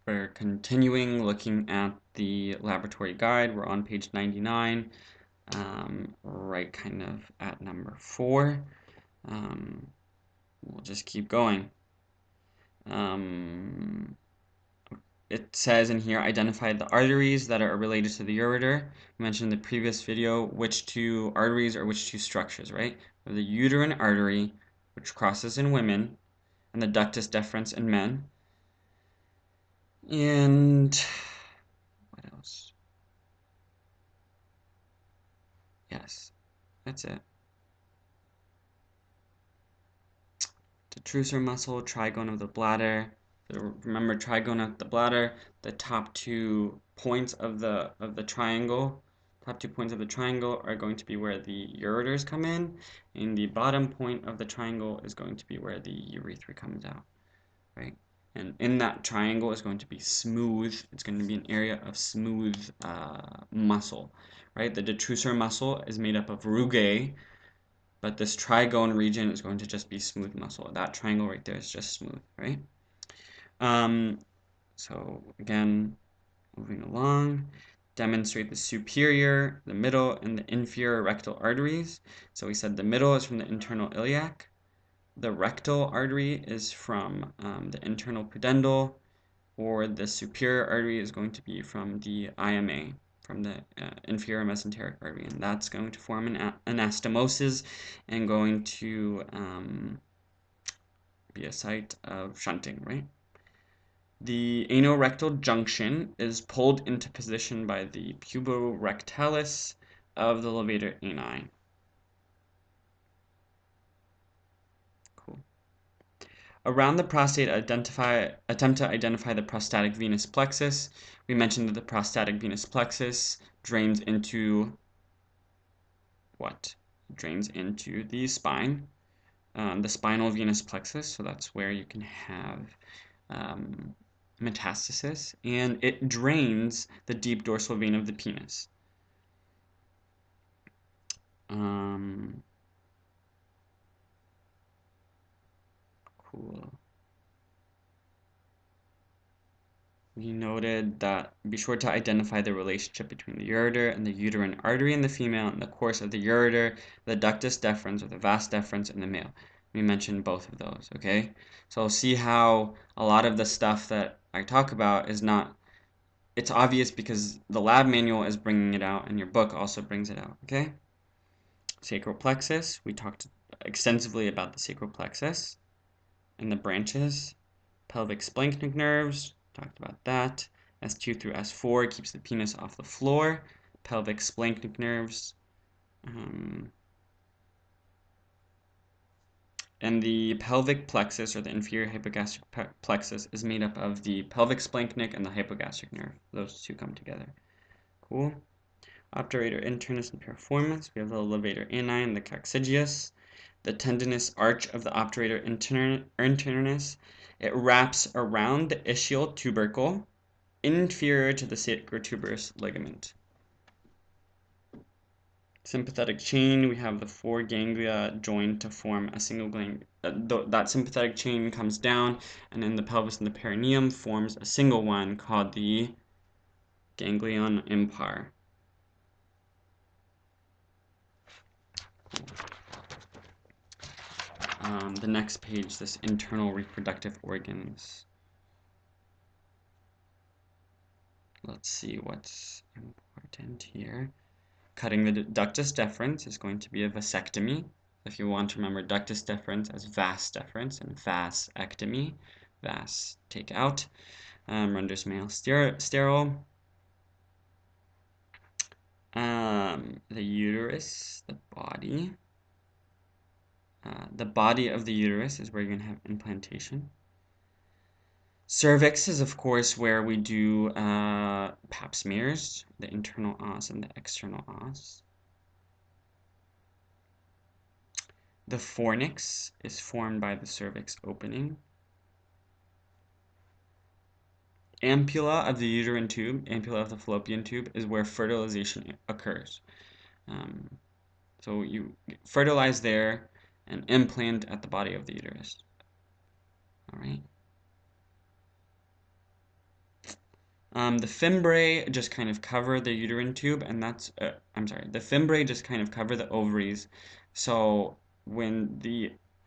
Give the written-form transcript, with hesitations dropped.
We're continuing looking at the laboratory guide. We're on page 99, right kind of at number 4. We'll just keep going. It says in here, identify the arteries that are related to the ureter. We mentioned in the previous video which two arteries or which two structures, right? The uterine artery, which crosses in women, and the ductus deferens in men. And what else? Yes, that's it. Detrusor muscle, trigone of the bladder. Remember, trigone of the bladder, the top 2 points of the triangle. Top 2 points of the triangle are going to be where the ureters come in, and the bottom point of the triangle is going to be where the urethra comes out, right? And in that triangle is going to be smooth. It's going to be an area of smooth muscle, right? The detrusor muscle is made up of rugae, but this trigone region is going to just be smooth muscle. That triangle right there is just smooth, right? So again, moving along, demonstrate the superior, the middle, and the inferior rectal arteries. So we said the middle is from the internal iliac. The rectal artery is from the internal pudendal, or the superior artery is going to be from the IMA, from the inferior mesenteric artery, and that's going to form an anastomosis and going to be a site of shunting, right? The anorectal junction is pulled into position by the puborectalis of the levator ani. Cool. Around the prostate, attempt to identify the prostatic venous plexus. We mentioned that the prostatic venous plexus drains into what? Drains into the spine, the spinal venous plexus, so that's where you can have metastasis, and it drains the deep dorsal vein of the penis. Cool. We noted that be sure to identify the relationship between the ureter and the uterine artery in the female and the course of the ureter, the ductus deferens or the vas deferens in the male. We mentioned both of those, okay? So see how a lot of the stuff that I talk about is not, it's obvious because the lab manual is bringing it out and your book also brings it out, okay? Sacral plexus, we talked extensively about the sacral plexus and the branches. Pelvic splanchnic nerves, talked about that. S2 through S4 keeps the penis off the floor. Pelvic splanchnic nerves. And the pelvic plexus, or the inferior hypogastric plexus, is made up of the pelvic splanchnic and the hypogastric nerve. Those two come together. Cool. Obturator internus and piriformis. We have the levator ani and the coccygeus. The tendinous arch of the obturator internus. It wraps around the ischial tubercle, inferior to the sacrotuberous ligament. Sympathetic chain, we have the 4 ganglia joined to form a single ganglia. That sympathetic chain comes down, and in the pelvis and the perineum forms a single one called the ganglion impar. The next page, this internal reproductive organs. Let's see what's important here. Cutting the ductus deferens is going to be a vasectomy. If you want to remember ductus deferens as vas deferens and vasectomy, vas take out, renders male sterile. The uterus, the body. The body of the uterus is where you're going to have implantation. Cervix is, of course, where we do pap smears, the internal os and the external os. The fornix is formed by the cervix opening. Ampulla of the uterine tube, ampulla of the fallopian tube, is where fertilization occurs. So you fertilize there and implant at the body of the uterus. All right. The fimbriae just kind of cover the uterine tube, and I'm sorry, the fimbriae just kind of cover the ovaries. So when the